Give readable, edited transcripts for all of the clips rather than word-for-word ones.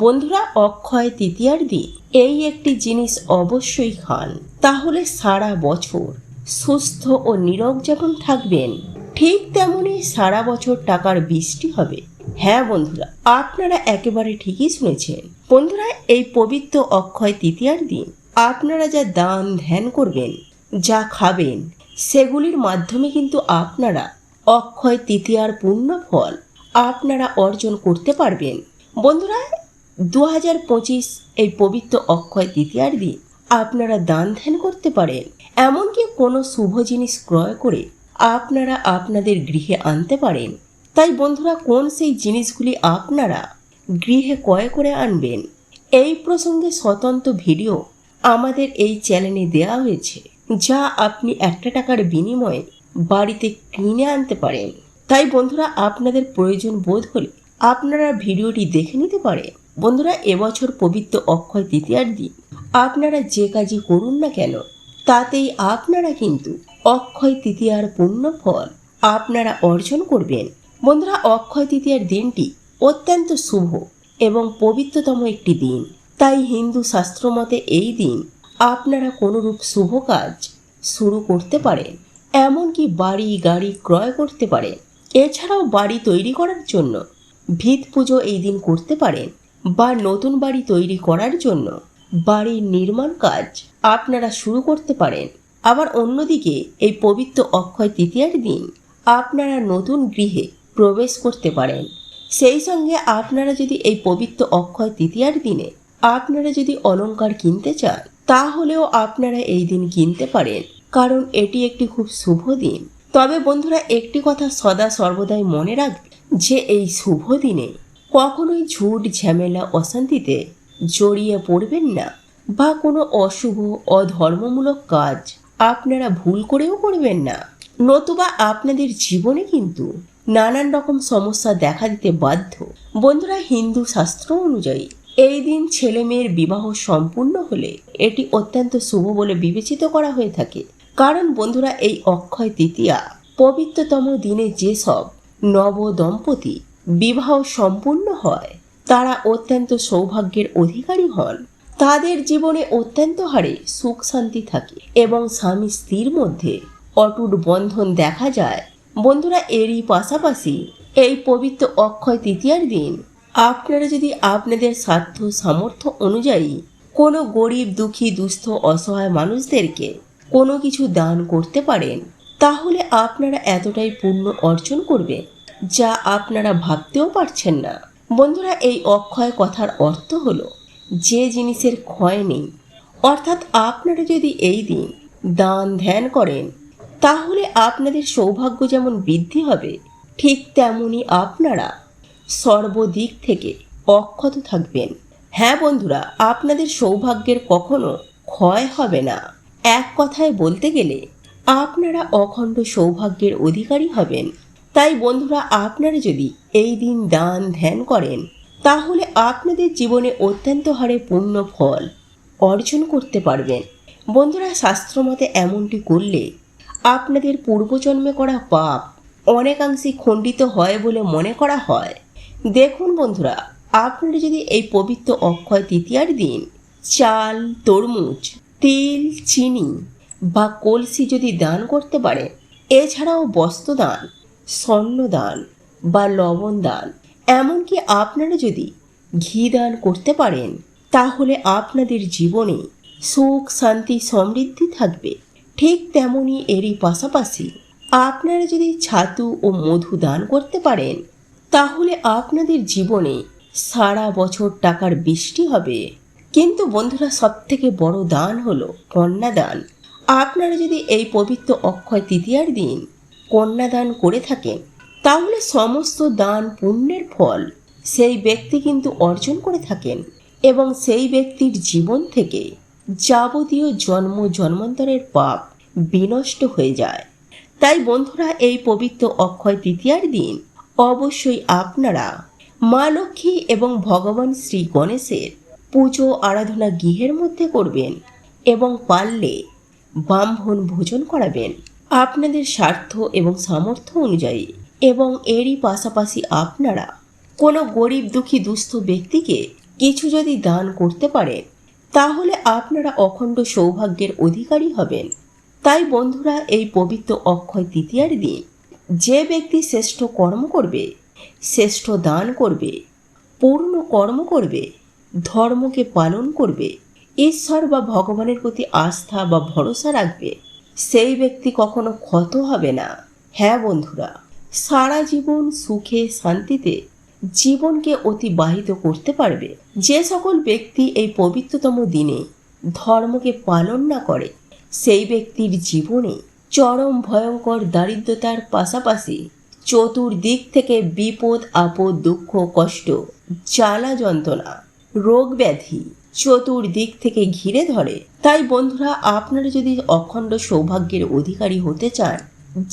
বন্ধুরা, অক্ষয় তৃতীয়ার দিন এই একটি জিনিস অবশ্যই খান, তাহলে সারা বছর সুস্থ ও নীরোগ যেমন থাকবেন, ঠিক তেমনি সারা বছর টাকার বৃষ্টি হবে। হ্যাঁ বন্ধুরা, আপনারা একেবারে ঠিকই শুনেছেন। বন্ধুরা, এই পবিত্র অক্ষয় তৃতীয়ার দিন আপনারা যা দান ধ্যান করবেন, যা খাবেন, সেগুলির মাধ্যমে কিন্তু আপনারা অক্ষয় তৃতীয়ার পূর্ণ ফল আপনারা অর্জন করতে পারবেন। বন্ধুরা, 2025 এই পবিত্র অক্ষয় তৃতীয়ার দিন আপনারা দান ধ্যান করতে পারেন, এমনকি কোনো শুভ জিনিস ক্রয় করে আপনারা আপনাদের গৃহে আনতে পারেন। তাই বন্ধুরা, কোন সেই জিনিসগুলি আপনারা গৃহে ক্রয় করে আনবেন, এই প্রসঙ্গে স্বতন্ত্র ভিডিও আমাদের এই চ্যানেলে দেওয়া হয়েছে, যা আপনি 1 টাকার বিনিময়ে বাড়িতে কিনে আনতে পারেন। তাই বন্ধুরা, আপনাদের প্রয়োজন বোধ হলে আপনারা ভিডিওটি দেখে নিতে পারেন। বন্ধুরা, এবছর পবিত্র অক্ষয় তৃতীয়ার দিন আপনারা যে কাজই করুন না কেন, তাতেই আপনারা কিন্তু অক্ষয় তৃতীয়ার পূর্ণ ফল আপনারা অর্জন করবেন। বন্ধুরা, অক্ষয় তৃতীয়ার দিনটি অত্যন্ত শুভ এবং পবিত্রতম একটি দিন। তাই হিন্দু শাস্ত্র মতে এই দিন আপনারা কোনোরূপ শুভ কাজ শুরু করতে পারেন, এমনকি বাড়ি গাড়ি ক্রয় করতে পারেন। এছাড়াও বাড়ি তৈরি করার জন্য ভিত পুজো এই দিন করতে পারেন, বা নতুন বাড়ি তৈরি করার জন্য বাড়ির নির্মাণ কাজ আপনারা শুরু করতে পারেন। আবার অন্যদিকে এই পবিত্র অক্ষয় তৃতীয়ার দিন আপনারা নতুন গৃহে প্রবেশ করতে পারেন। সেই সঙ্গে আপনারা যদি এই পবিত্র অক্ষয় তৃতীয়ার দিনে আপনারা যদি অলংকার কিনতে চান, তাহলেও আপনারা এই দিন কিনতে পারেন, কারণ এটি একটি খুব শুভ দিন। তবে বন্ধুরা, একটি কথা সদা সর্বদাই মনে রাখবে, যে এই শুভ দিনে কখনোই ঝুট ঝামেলা অশান্তিতে জড়িয়ে পড়বেন না, বা কোনো অশুভ অধর্মমূলক কাজ আপনারা ভুল করেও করবেন না, নতুবা আপনাদের জীবনে কিন্তু নানান রকম সমস্যা দেখা দিতে বাধ্য। বন্ধুরা, হিন্দু শাস্ত্র অনুযায়ী এই দিন ছেলে মেয়ের বিবাহ সম্পূর্ণ হলে এটি অত্যন্ত শুভ বলে বিবেচিত করা হয়ে থাকে। কারণ বন্ধুরা, এই অক্ষয় তৃতীয়া পবিত্রতম দিনে যেসব নব দম্পতি বিবাহ সম্পূর্ণ হয়, তারা অত্যন্ত সৌভাগ্যের অধিকারী হন। তাদের জীবনে অত্যন্ত হারে সুখ শান্তি থাকে এবং স্বামী স্ত্রীর মধ্যে অটুট বন্ধন দেখা যায়। বন্ধুরা, এরই পাশাপাশি এই পবিত্র অক্ষয় তৃতীয়ার দিন আপনারা যদি আপনাদের সাধ্য সামর্থ্য অনুযায়ী কোনো গরিব দুঃখী দুস্থ অসহায় মানুষদেরকে কোনো কিছু দান করতে পারেন, তাহলে আপনারা এতটাই পুণ্য অর্জন করবেন যা আপনারা ভাবতেও পারছেন না। বন্ধুরা, এই অক্ষয় কথার অর্থ হলো যে জিনিসের ক্ষয় নেই। অর্থাৎ আপনারা যদি এই দিন দান ধ্যান করেন, তাহলে আপনাদের সৌভাগ্য যেমন বৃদ্ধি হবে, ঠিক তেমনি আপনারা সর্বদিক থেকে অক্ষত থাকবেন। হ্যাঁ বন্ধুরা, আপনাদের সৌভাগ্যের কখনো ক্ষয় হবে না। এক কথায় বলতে গেলে আপনারা অখণ্ড সৌভাগ্যের অধিকারী হবেন। তাই বন্ধুরা, আপনারা যদি এই দিন দান ধ্যান করেন, তাহলে আপনাদের জীবনে অত্যন্ত হারে পূর্ণ ফল অর্জন করতে পারবেন। বন্ধুরা, শাস্ত্রমতে এমনটি করলে আপনাদের পূর্বজন্মে করা পাপ অনেকাংশে খণ্ডিত হয় বলে মনে করা হয়। দেখুন বন্ধুরা, আপনারা যদি এই পবিত্র অক্ষয় তৃতীয়ার দিন চাল, তরমুজ, তিল, চিনি বা কলসি যদি দান করতে পারেন, এছাড়াও বস্ত্রদান, স্বর্ণদান বা লবণ দান, এমনকি আপনারা যদি ঘি দান করতে পারেন, তাহলে আপনাদের জীবনে সুখ শান্তি সমৃদ্ধি থাকবে। ঠিক তেমনি এরই পাশাপাশি আপনারা যদি ছাতু ও মধু দান করতে পারেন, তাহলে আপনাদের জীবনে সারা বছর টাকার বৃষ্টি হবে। কিন্তু বন্ধুরা, সবথেকে বড় দান হলো কন্যাদান। আপনারা যদি এই পবিত্র অক্ষয় তৃতীয়ার দিন কন্যাদান করে থাকেন, তাহলে সমস্ত দান পুণ্যের ফল সেই ব্যক্তি কিন্তু অর্জন করে থাকেন, এবং সেই ব্যক্তির জীবন থেকে যাবতীয় জন্ম জন্মান্তরের পাপ বিনষ্ট হয়ে যায়। তাই বন্ধুরা, এই পবিত্র অক্ষয় তৃতীয়ার দিন অবশ্যই আপনারা মা লক্ষ্মী এবং ভগবান শ্রী গণেশের পুজো আরাধনা গৃহের মধ্যে করবেন, এবং পারলে ব্রাহ্মণ ভোজন করাবেন আপনাদের স্বার্থ এবং সামর্থ্য অনুযায়ী। এবং এরই পাশাপাশি আপনারা কোনো গরিব দুঃখী দুস্থ ব্যক্তিকে কিছু যদি দান করতে পারেন তাহলে আপনারা অখণ্ড সৌভাগ্যের অধিকারী হবেন। তাই বন্ধুরা, এই পবিত্র অক্ষয় তৃতীয়ার দিন যে ব্যক্তি শ্রেষ্ঠ কর্ম করবে, শ্রেষ্ঠ দান করবে, পূর্ণ কর্ম করবে, ধর্মকে পালন করবে, ঈশ্বর বা ভগবানের প্রতি আস্থা বা ভরসা রাখবে, সেই ব্যক্তি কখনো ক্ষত হবে না। হ্যাঁ বন্ধুরা, সারা জীবন সুখে শান্তিতে জীবনকে অতিবাহিত করতে পারবে। যে সকল ব্যক্তি এই পবিত্রতম দিনে ধর্মকে পালন না করে, সেই ব্যক্তির জীবনে চরম ভয়ঙ্কর দারিদ্রতার পাশাপাশি চতুর্দিক থেকে বিপদ আপদ, দুঃখ কষ্ট, জ্বালা যন্ত্রণা, রোগ ব্যাধি চতুর্দিক থেকে ঘিরে ধরে। তাই বন্ধুরা, আপনারা যদি অখণ্ড সৌভাগ্যের অধিকারী হতে চান,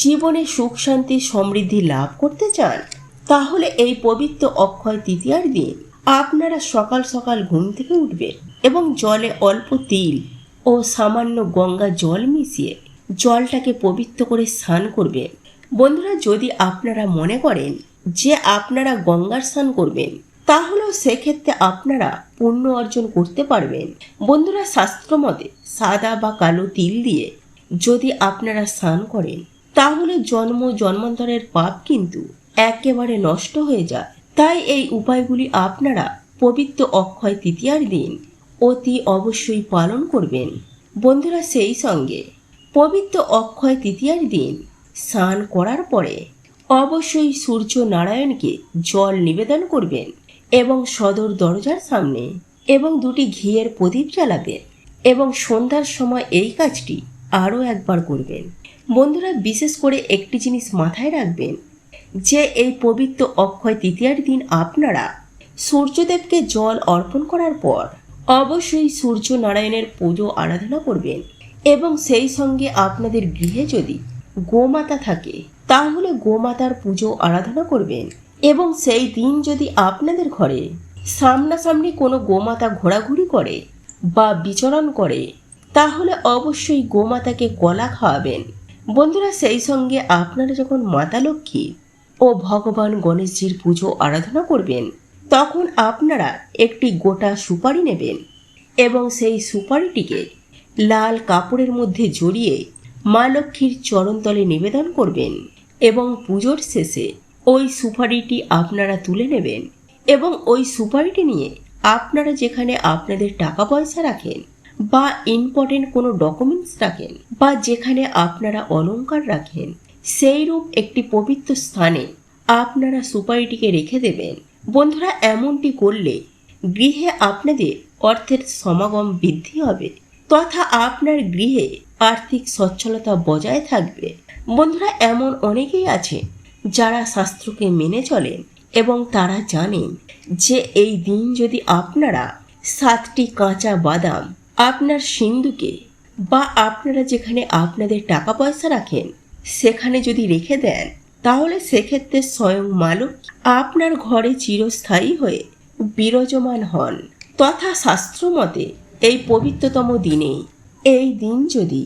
জীবনে সুখ শান্তি সমৃদ্ধি লাভ করতে চান, তাহলে এই পবিত্র অক্ষয় তৃতীয়ার দিন আপনারা সকাল সকাল ঘুম থেকে উঠবেন এবং জলে অল্প তিল ও সামান্য গঙ্গা জল মিশিয়ে জলটাকে পবিত্র করে স্নান করবেন। বন্ধুরা, যদি আপনারা মনে করেন যে আপনারা গঙ্গার স্নান করবেন, তাহলেও সেক্ষেত্রে আপনারা পুণ্য অর্জন করতে পারবেন। বন্ধুরা, শাস্ত্র মতে সাদা বা কালো তিল দিয়ে যদি আপনারা স্নান করেন, তাহলে জন্ম জন্মান্তরের পাপ কিন্তু একেবারে নষ্ট হয়ে যায়। তাই এই উপায়গুলি আপনারা পবিত্র অক্ষয় তৃতীয়ার দিন অতি অবশ্যই পালন করবেন। বন্ধুরা, সেই সঙ্গে পবিত্র অক্ষয় তৃতীয়ার দিন স্নান করার পরে অবশ্যই সূর্য নারায়ণকে জল নিবেদন করবেন এবং সদর দরজার সামনে এবং দুটি ঘিয়ের প্রদীপ জ্বালাবেন এবং সন্ধ্যার সময় এই কাজটি আরও একবার করবেন। বন্ধুরা, বিশেষ করে একটি জিনিস মাথায় রাখবেন যে এই পবিত্র অক্ষয় তৃতীয়ার দিন আপনারা সূর্যদেবকে জল অর্পণ করার পর অবশ্যই সূর্য নারায়ণের পুজো আরাধনা করবেন এবং সেই সঙ্গে আপনাদের গৃহে যদি গোমাতা থাকে তাহলে গোমাতার পুজো আরাধনা করবেন। এবং সেই দিন যদি আপনাদের ঘরে সামনাসামনি কোনো গোমাতা ঘোরাঘুরি করে বা বিচরণ করে, তাহলে অবশ্যই গোমাতাকে কলা খাওয়াবেন। বন্ধুরা, সেই সঙ্গে আপনারা যখন মাতা লক্ষ্মী ও ভগবান গণেশজির পুজো আরাধনা করবেন, তখন আপনারা একটি গোটা সুপারি নেবেন এবং সেই সুপারিটিকে লাল কাপড়ের মধ্যে জড়িয়ে মা লক্ষ্মীর চরণতলে নিবেদন করবেন এবং পুজোর শেষে ওই সুপারিটি আপনারা তুলে নেবেন এবং ওই সুপারিটি নিয়ে আপনারা যেখানে আপনাদের টাকা পয়সা রাখেন বা ইম্পর্টেন্ট কোনো ডকুমেন্টস রাখেন বা যেখানে আপনারা অলংকার রাখেন, সেই রূপ একটি পবিত্র স্থানে আপনারা সুপারিটিকে রেখে দেবেন। বন্ধুরা, এমনটি করলে গৃহে আপনাদের অর্থের সমাগম বৃদ্ধি হবে তথা আপনার গৃহে আর্থিক সচ্ছলতা বজায় থাকবে। বন্ধুরা, এমন অনেকেই আছে যারা শাস্ত্রকে মেনে চলেন এবং তারা জানেন যে এই দিন যদি আপনারা 7টি কাঁচা বাদাম আপনার সিন্ধুকে বা আপনারা যেখানে আপনাদের টাকা পয়সা রাখেন সেখানে যদি রেখে দেন, তাহলে সেক্ষেত্রে স্বয়ং মা লক্ষ্মী আপনার ঘরে চিরস্থায়ী হয়ে বিরাজমান হন। তথা শাস্ত্র মতে এই পবিত্রতম দিনে এই দিন যদি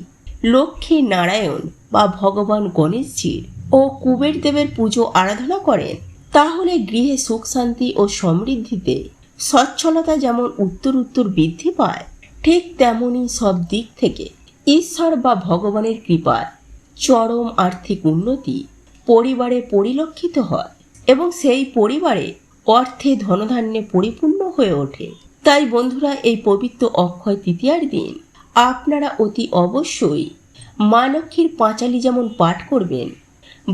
লক্ষ্মী নারায়ণ বা ভগবান গণেশজির ও কুবের দেবের পুজো আরাধনা করেন, তাহলে গৃহে সুখ শান্তি ও সমৃদ্ধিতে সচ্ছলতা যেমন উত্তর বৃদ্ধি পায়, ঠিক তেমনি সব দিক থেকে ঈশ্বর বা ভগবানের কৃপায় চরম আর্থিক উন্নতি পরিবারে পরিলক্ষিত হয় এবং সেই পরিবারে অর্থে ধনধান্যে পরিপূর্ণ হয়ে ওঠে। তাই বন্ধুরা, এই পবিত্র অক্ষয় তৃতীয়ার দিন আপনারা অতি অবশ্যই মা লক্ষ্মীর পাঁচালী যেমন পাঠ করবেন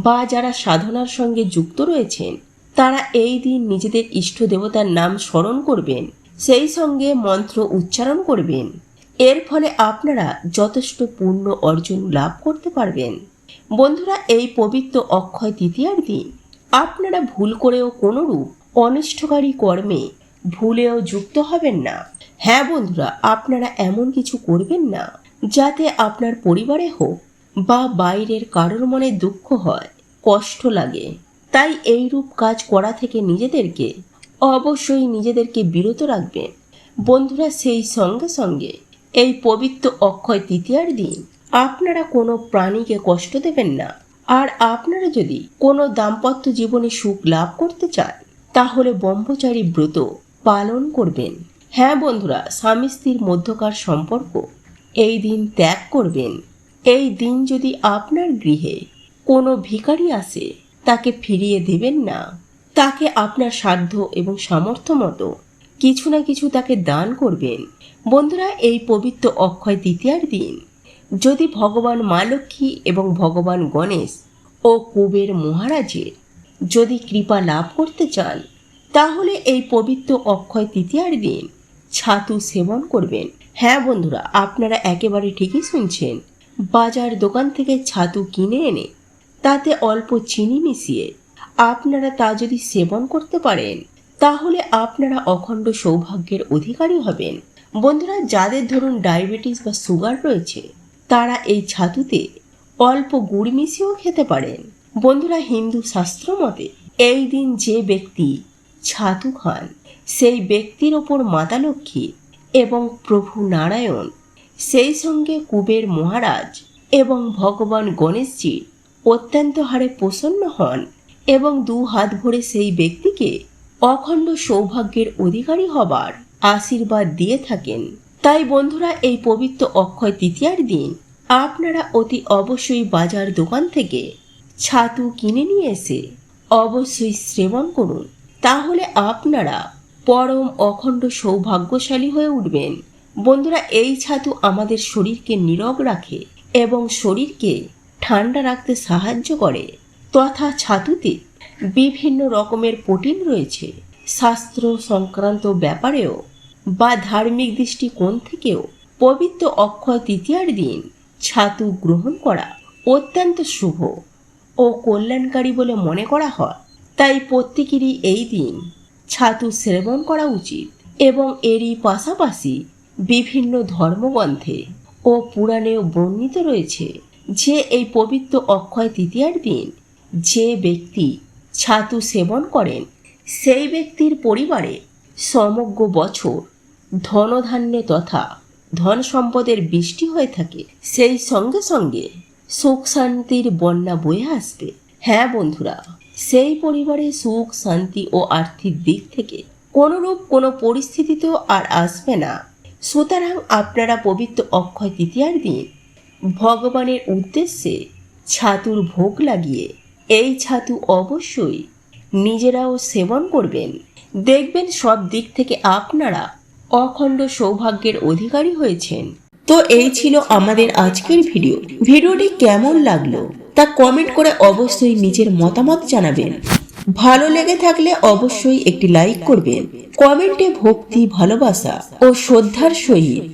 বা যারা সাধনার সঙ্গে যুক্ত রয়েছেন তারা এই দিন নিজেদের ইষ্ট দেবতার নাম স্মরণ করবেন, সেই সঙ্গে মন্ত্র উচ্চারণ করবেন। এর ফলে আপনারা যথেষ্ট পুণ্য অর্জন লাভ করতে পারবেন। বন্ধুরা, এই পবিত্র অক্ষয় তৃতীয়ার দিন আপনারা ভুল করেও কোনোরূপ অনিষ্টকারী কর্মে ভুলেও যুক্ত হবেন না। হ্যাঁ বন্ধুরা, আপনারা এমন কিছু করবেন না যাতে আপনার পরিবারে হোক বা বাইরের কারোর মনে দুঃখ হয়, কষ্ট লাগে। তাই এই রূপ কাজ করা থেকে নিজেদেরকে বিরত রাখবেন। বন্ধুরা, সেই সঙ্গে সঙ্গে এই পবিত্র অক্ষয় তৃতীয়ার দিন আপনারা কোনো প্রাণীকে কষ্ট দেবেন না। আর আপনারা যদি কোনো দাম্পত্য জীবনে সুখ লাভ করতে চান, তাহলে ব্রহ্মচারী ব্রত পালন করবেন। হ্যাঁ বন্ধুরা, স্বামী স্ত্রীর মধ্যকার সম্পর্ক এই দিন ত্যাগ করবেন। এই দিন যদি আপনার গৃহে কোনো ভিখারি আসে, তাকে ফিরিয়ে দেবেন না। তাকে আপনার সাধ্য এবং সামর্থ্য মতো কিছু না কিছু তাকে দান করবেন। বন্ধুরা, এই পবিত্র অক্ষয় তৃতীয়ার দিন যদি ভগবান মা লক্ষ্মী এবং ভগবান গণেশ ও কুবের মহারাজের যদি কৃপা লাভ করতে চান, তাহলে এই পবিত্র অক্ষয় তৃতীয়ার দিন ছাতু সেবন করবেন। হ্যাঁ বন্ধুরা, আপনারা একেবারে ঠিকই শুনছেন। বাজার দোকান থেকে ছাতু কিনে এনে তাতে অল্প চিনি মিশিয়ে আপনারা তা যদি সেবন করতে পারেন, তাহলে আপনারা অখণ্ড সৌভাগ্যের অধিকারী হবেন। বন্ধুরা, যাদের ধরুন ডায়াবেটিস বা সুগার রয়েছে, তারা এই ছাতুতে অল্প গুড় মিশিয়েও খেতে পারেন। বন্ধুরা, হিন্দু শাস্ত্র মতে এই দিন যে ব্যক্তি ছাতু খান, সেই ব্যক্তির ওপর মাতা লক্ষ্মী এবং প্রভু নারায়ণ, সেই সঙ্গে কুবের মহারাজ এবং ভগবান গণেশজি অত্যন্ত হারে প্রসন্ন হন এবং দু হাত ভরে সেই ব্যক্তিকে অখণ্ড সৌভাগ্যের অধিকারী হবার আশীর্বাদ দিয়ে থাকেন। তাই বন্ধুরা, এই পবিত্র অক্ষয় তৃতীয়ার দিন আপনারা অতি অবশ্যই বাজার দোকান থেকে ছাতু কিনে নিয়ে এসে অবশ্যই সেবন করুন। তাহলে আপনারা পরম অখণ্ড সৌভাগ্যশালী হয়ে উঠবেন। বন্ধুরা, এই ছাতু আমাদের শরীরকে নীরব রাখে এবং শরীরকে ঠান্ডা রাখতে সাহায্য করে। তথা ছাতুতে বিভিন্ন রকমের প্রোটিন রয়েছে। শাস্ত্র সংক্রান্ত ব্যাপারেও বা ধার্মিক দৃষ্টিকোণ থেকেও পবিত্র অক্ষয় তৃতীয়ার দিন ছাতু গ্রহণ করা অত্যন্ত শুভ ও কল্যাণকারী বলে মনে করা হয়। তাই প্রত্যেকেরই এই দিন ছাতু সেবন করা উচিত এবং এরই পাশাপাশি বিভিন্ন ধর্মগ্রন্থে ও পুরাণেও বর্ণিত রয়েছে যে এই পবিত্র অক্ষয় তৃতীয়ার দিন যে ব্যক্তি ছাতু সেবন করেন, সেই ব্যক্তির পরিবারে সমগ্র বছর ধনধান্যে তথা ধন সম্পদের বৃষ্টি হয়ে থাকে। সেই সঙ্গে সঙ্গে সুখ শান্তির বন্যা বয়ে আসবে। হ্যাঁ বন্ধুরা, সেই পরিবারে সুখ শান্তি ও আর্থিক দিক থেকে কোনোরূপ কোনো পরিস্থিতিতেও আর আসবে না। সুতরাং আপনারা পবিত্র অক্ষয় তৃতীয়ার দিন ভগবানের উদ্দেশ্যে ছাতুর ভোগ লাগিয়ে এই ছাতু অবশ্যই নিজেরাও সেবন করবেন। দেখবেন সব দিক থেকে আপনারা অখণ্ড সৌভাগ্যের অধিকারী হয়েছেন। তো এই ছিল আমাদের আজকের ভিডিও। ভিডিওটি কেমন লাগলো তা কমেন্ট করে অবশ্যই নিজের মতামত জানাবেন। ভালো লেগে থাকলে অবশ্যই একটি লাইক করবেন। কমেন্টে ভক্তি, ভালোবাসা ও শ্রদ্ধার সহিত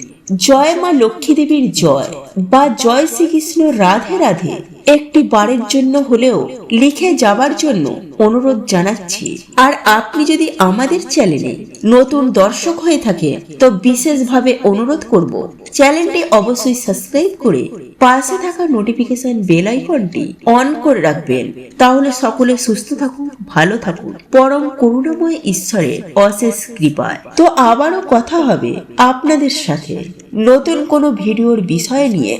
জয় মা লক্ষ্মী দেবীর জয় বা জয় শ্রীকৃষ্ণ রাধে রাধে একটি বারের জন্য হলেও লিখে যাবার জন্য অনুরোধ জানাচ্ছি। আর আপনি যদি আমাদের চ্যানেলে নতুন দর্শক হয়ে থাকে, তো বিশেষভাবে অনুরোধ করব চ্যানেলটি অবশ্যই সাবস্ক্রাইব করে পাশে থাকা নোটিফিকেশন বেল আইকনটি অন করে রাখবেন। তাহলে সকলে সুস্থ থাকুন, ভালো থাকুন, পরম করুণাময় ঈশ্বরের অশেষ কৃপায়। তো আবারও কথা হবে আপনাদের সাথে নতুন কোনো ভিডিওর বিষয় নিয়ে।